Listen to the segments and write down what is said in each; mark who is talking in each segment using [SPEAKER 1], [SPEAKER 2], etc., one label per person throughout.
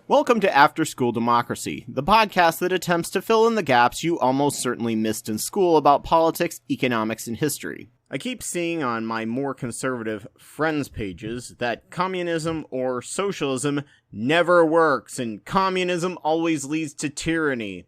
[SPEAKER 1] Welcome to After School Democracy, the podcast that attempts to fill in the gaps you almost certainly missed in school about politics, economics, and history. I keep seeing on my more conservative friends pages that communism or socialism never works and communism always leads to tyranny.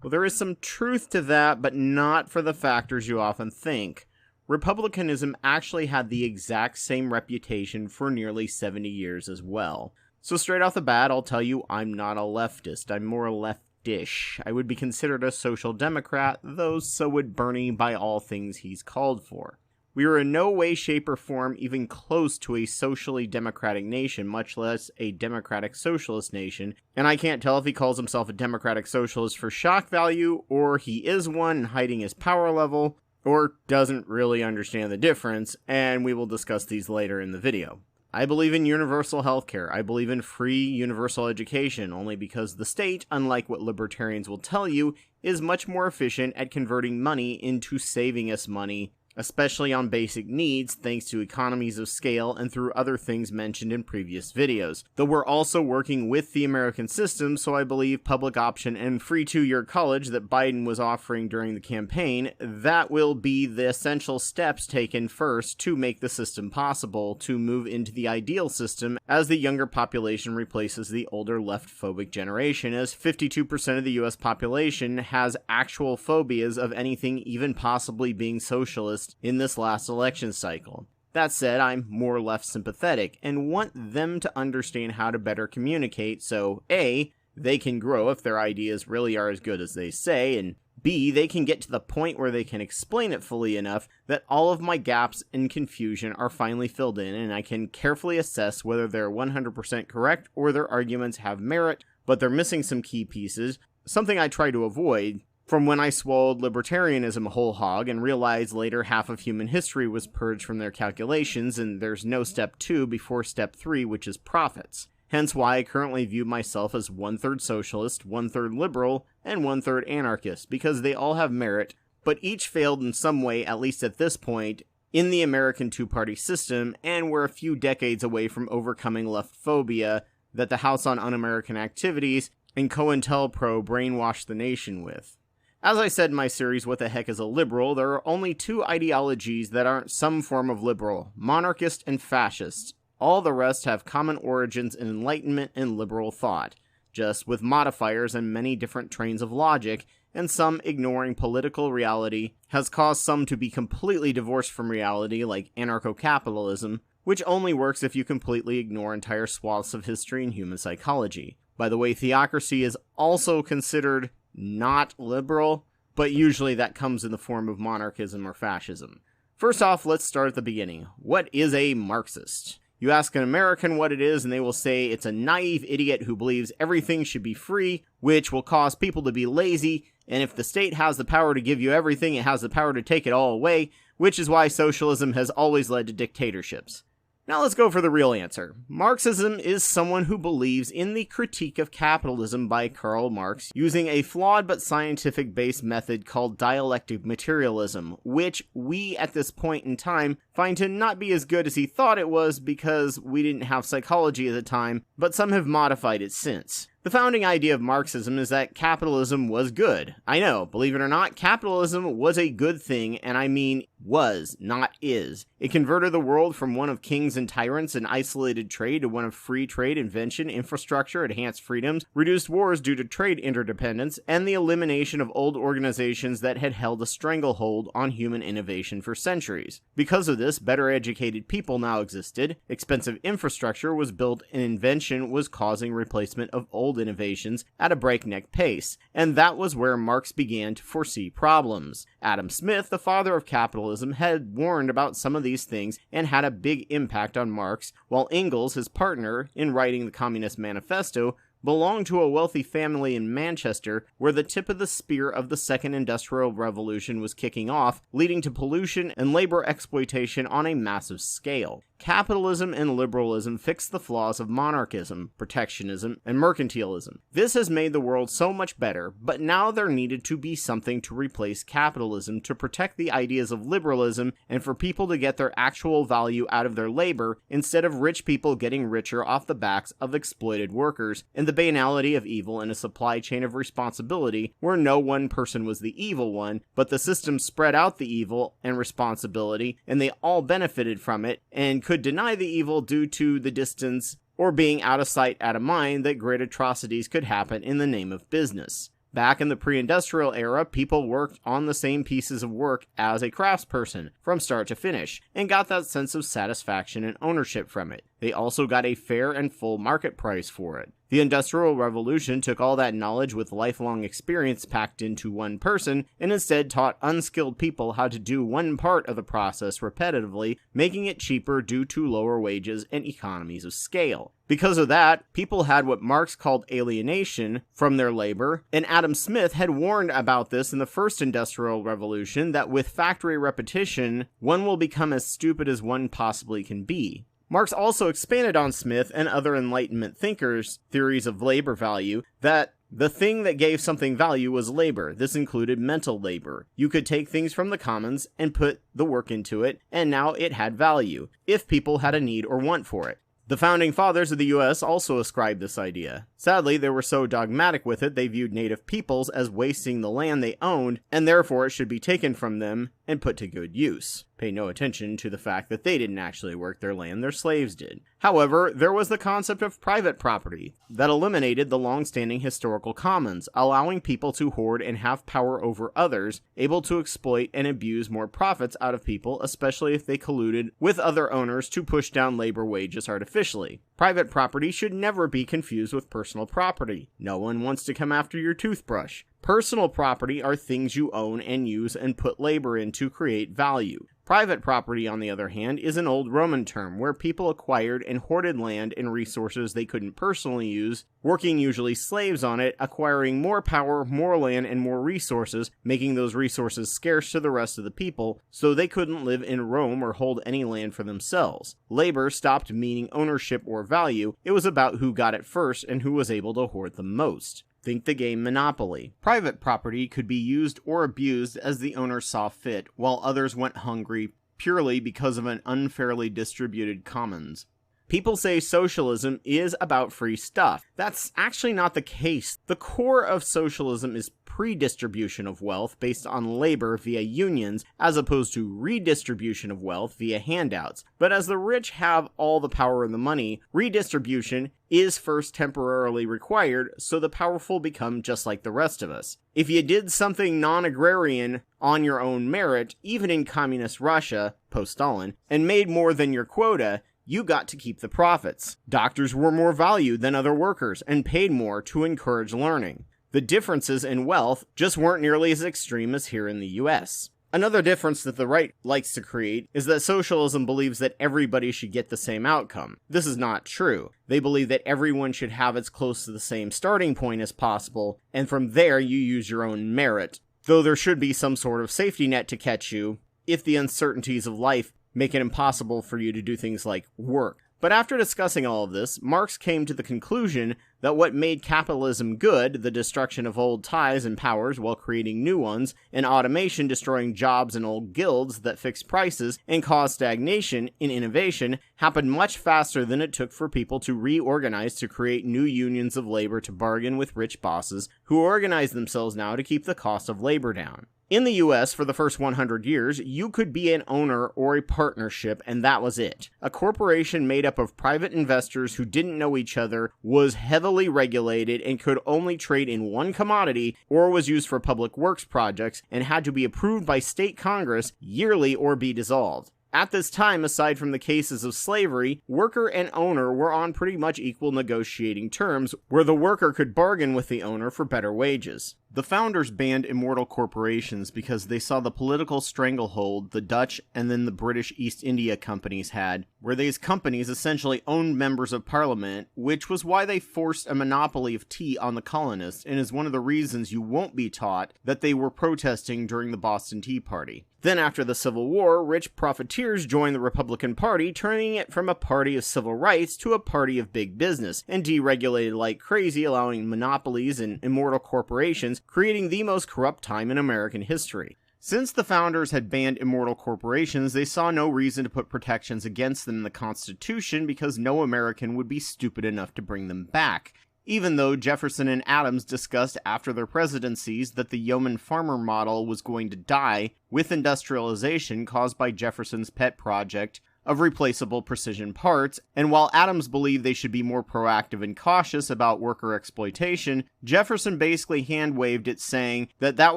[SPEAKER 1] Well, there is some truth to that, but not for the factors you often think. Republicanism actually had the exact same reputation for nearly 70 years as well. So straight off the bat, I'll tell you I'm not a leftist. I'm more leftish. I would be considered a social democrat, though so would Bernie by all things he's called for. We are in no way, shape, or form even close to a socially democratic nation, much less a democratic socialist nation, and I can't tell if he calls himself a democratic socialist for shock value, or he is one and hiding his power level, or doesn't really understand the difference, and we will discuss these later in the video. I believe in universal healthcare. I believe in free universal education, only because the state, unlike what libertarians will tell you, is much more efficient at converting money into saving us money, especially on basic needs thanks to economies of scale and through other things mentioned in previous videos. Though we're also working with the American system, so I believe public option and free 2-year college that Biden was offering during the campaign, that will be the essential steps taken first to make the system possible to move into the ideal system as the younger population replaces the older left-phobic generation, as 52% of the US population has actual phobias of anything even possibly being socialist in this last election cycle. That said, I'm more left sympathetic and want them to understand how to better communicate so A, they can grow if their ideas really are as good as they say, and B, they can get to the point where they can explain it fully enough that all of my gaps and confusion are finally filled in and I can carefully assess whether they're 100% correct or their arguments have merit, but they're missing some key pieces, something I try to avoid from when I swallowed libertarianism whole hog and realized later half of human history was purged from their calculations and there's no step 2 before step 3, which is profits. Hence why I currently view myself as 1/3 socialist, 1/3 liberal, and 1/3 anarchist, because they all have merit, but each failed in some way, at least at this point, in the American two-party system, and we're a few decades away from overcoming left phobia that the House on Un-American Activities and COINTELPRO brainwashed the nation with. As I said in my series, What the Heck is a Liberal, there are only 2 ideologies that aren't some form of liberal, monarchist and fascist. All the rest have common origins in Enlightenment and liberal thought, just with modifiers and many different trains of logic, and some ignoring political reality has caused some to be completely divorced from reality, like anarcho-capitalism, which only works if you completely ignore entire swaths of history and human psychology. By the way, theocracy is also considered not liberal, but usually that comes in the form of monarchism or fascism. First off, let's start at the beginning. What is a Marxist? You ask an American what it is, and they will say it's a naive idiot who believes everything should be free, which will cause people to be lazy, and if the state has the power to give you everything, it has the power to take it all away, which is why socialism has always led to dictatorships. Now let's go for the real answer. Marxism is someone who believes in the critique of capitalism by Karl Marx using a flawed but scientific-based method called dialectic materialism, which we at this point in time find to not be as good as he thought it was because we didn't have psychology at the time, but some have modified it since. The founding idea of Marxism is that capitalism was good. I know, believe it or not, capitalism was a good thing, and I mean was, not is. It converted the world from one of kings and tyrants and isolated trade to one of free trade, invention, infrastructure, enhanced freedoms, reduced wars due to trade interdependence, and the elimination of old organizations that had held a stranglehold on human innovation for centuries. Because of this, better educated people now existed, expensive infrastructure was built, and invention was causing replacement of old innovations at a breakneck pace, and that was where Marx began to foresee problems. Adam Smith, the father of capitalism, had warned about some of these things and had a big impact on Marx, while Engels, his partner in writing the Communist Manifesto, belonged to a wealthy family in Manchester where the tip of the spear of the Second Industrial Revolution was kicking off, leading to pollution and labor exploitation on a massive scale. Capitalism and liberalism fixed the flaws of monarchism, protectionism, and mercantilism. This has made the world so much better, but now there needed to be something to replace capitalism to protect the ideas of liberalism and for people to get their actual value out of their labor instead of rich people getting richer off the backs of exploited workers, and and the banality of evil in a supply chain of responsibility where no one person was the evil one, but the system spread out the evil and responsibility, and they all benefited from it, and could deny the evil due to the distance or being out of sight, out of mind that great atrocities could happen in the name of business. Back in the pre-industrial era, people worked on the same pieces of work as a craftsperson, from start to finish, and got that sense of satisfaction and ownership from it. They also got a fair and full market price for it. The Industrial Revolution took all that knowledge with lifelong experience packed into one person, and instead taught unskilled people how to do one part of the process repetitively, making it cheaper due to lower wages and economies of scale. Because of that, people had what Marx called alienation from their labor, and Adam Smith had warned about this in the first Industrial Revolution, that with factory repetition, one will become as stupid as one possibly can be. Marx also expanded on Smith and other Enlightenment thinkers' theories of labor value, that the thing that gave something value was labor. This included mental labor. You could take things from the commons and put the work into it, and now it had value, if people had a need or want for it. The founding fathers of the U.S. also ascribed this idea. Sadly, they were so dogmatic with it, they viewed native peoples as wasting the land they owned, and therefore it should be taken from them and put to good use. Pay no attention to the fact that they didn't actually work their land, their slaves did. However, there was the concept of private property that eliminated the long-standing historical commons, allowing people to hoard and have power over others, able to exploit and abuse more profits out of people, especially if they colluded with other owners to push down labor wages artificially. Private property should never be confused with personal property. No one wants to come after your toothbrush. Personal property are things you own and use and put labor in to create value. Private property, on the other hand, is an old Roman term where people acquired and hoarded land and resources they couldn't personally use, working usually slaves on it, acquiring more power, more land, and more resources, making those resources scarce to the rest of the people, so they couldn't live in Rome or hold any land for themselves. Labor stopped meaning ownership or value. It was about who got it first and who was able to hoard the most. Think the game Monopoly. Private property could be used or abused as the owner saw fit, while others went hungry purely because of an unfairly distributed commons. People say socialism is about free stuff. That's actually not the case. The core of socialism is pre-distribution of wealth based on labor via unions, as opposed to redistribution of wealth via handouts. But as the rich have all the power and the money, redistribution is first temporarily required, so the powerful become just like the rest of us. If you did something non-agrarian on your own merit, even in communist Russia, post-Stalin, and made more than your quota, you got to keep the profits. Doctors were more valued than other workers and paid more to encourage learning. The differences in wealth just weren't nearly as extreme as here in the US. Another difference that the right likes to create is that socialism believes that everybody should get the same outcome. This is not true. They believe that everyone should have as close to the same starting point as possible, and from there you use your own merit, though there should be some sort of safety net to catch you if the uncertainties of life make it impossible for you to do things like work. But after discussing all of this, Marx came to the conclusion that what made capitalism good, the destruction of old ties and powers while creating new ones, and automation destroying jobs and old guilds that fixed prices and caused stagnation in innovation, happened much faster than it took for people to reorganize to create new unions of labor to bargain with rich bosses who organize themselves now to keep the cost of labor down. In the US, for the first 100 years, you could be an owner or a partnership, and that was it. A corporation made up of private investors who didn't know each other, was heavily regulated, and could only trade in one commodity, or was used for public works projects, and had to be approved by state Congress yearly or be dissolved. At this time, aside from the cases of slavery, worker and owner were on pretty much equal negotiating terms, where the worker could bargain with the owner for better wages. The founders banned immortal corporations because they saw the political stranglehold the Dutch and then the British East India companies had, where these companies essentially owned members of parliament, which was why they forced a monopoly of tea on the colonists, and is one of the reasons you won't be taught that they were protesting during the Boston Tea Party. Then after the Civil War, rich profiteers joined the Republican Party, turning it from a party of civil rights to a party of big business, and deregulated like crazy, allowing monopolies and immortal corporations, creating the most corrupt time in American history. Since the founders had banned immortal corporations, they saw no reason to put protections against them in the Constitution because no American would be stupid enough to bring them back. even though Jefferson and Adams discussed after their presidencies that the yeoman-farmer model was going to die with industrialization caused by Jefferson's pet project of replaceable precision parts, and while Adams believed they should be more proactive and cautious about worker exploitation, Jefferson basically hand-waved it, saying that that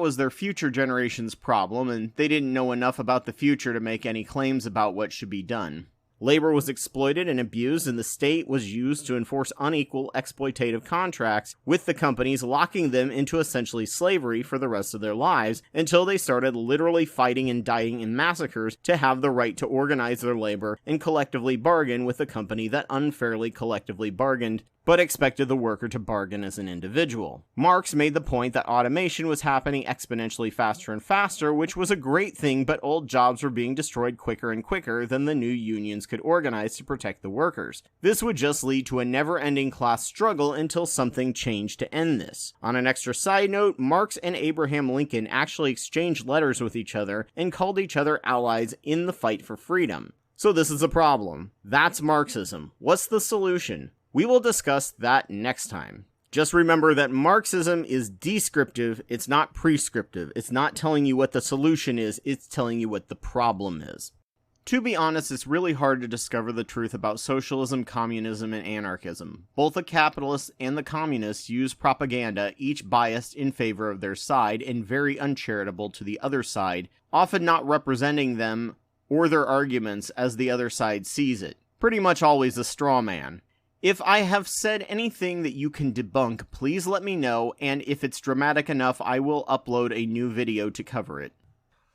[SPEAKER 1] was their future generation's problem and they didn't know enough about the future to make any claims about what should be done. Labor was exploited and abused, and the state was used to enforce unequal exploitative contracts, with the companies locking them into essentially slavery for the rest of their lives, until they started literally fighting and dying in massacres to have the right to organize their labor and collectively bargain with the company that unfairly collectively bargained, but expected the worker to bargain as an individual. Marx made the point that automation was happening exponentially faster and faster, which was a great thing, but old jobs were being destroyed quicker and quicker than the new unions could organize to protect the workers. This would just lead to a never-ending class struggle until something changed to end this. On an extra side note, Marx and Abraham Lincoln actually exchanged letters with each other and called each other allies in the fight for freedom. So this is a problem. That's Marxism. What's the solution? We will discuss that next time. Just remember that Marxism is descriptive, it's not prescriptive. It's not telling you what the solution is, it's telling you what the problem is. To be honest, it's really hard to discover the truth about socialism, communism, and anarchism. Both the capitalists and the communists use propaganda, each biased in favor of their side and very uncharitable to the other side, often not representing them or their arguments as the other side sees it. Pretty much always a straw man. If I have said anything that you can debunk, please let me know, and if it's dramatic enough, I will upload a new video to cover it.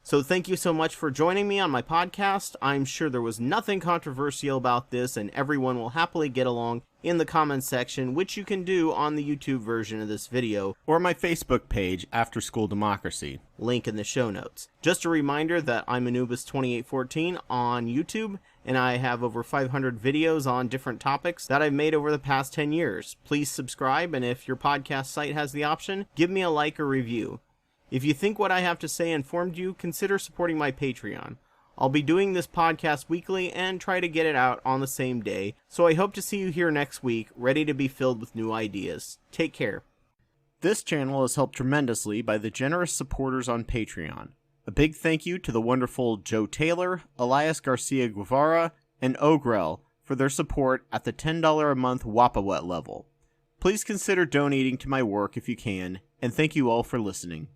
[SPEAKER 1] So thank you so much for joining me on my podcast. I'm sure there was nothing controversial about this, and everyone will happily get along in the comments section, which you can do on the YouTube version of this video, or my Facebook page, After School Democracy. Link in the show notes. Just a reminder that I'm Anubis2814 on YouTube, and I have over 500 videos on different topics that I've made over the past 10 years. Please subscribe, and if your podcast site has the option, give me a like or review. If you think what I have to say informed you, consider supporting my Patreon. I'll be doing this podcast weekly and try to get it out on the same day, so I hope to see you here next week, ready to be filled with new ideas. Take care. This channel is helped tremendously by the generous supporters on Patreon. A big thank you to the wonderful Joe Taylor, Elias Garcia Guevara, and Ogrel for their support at the $10 a month Wapawet level. Please consider donating to my work if you can, and thank you all for listening.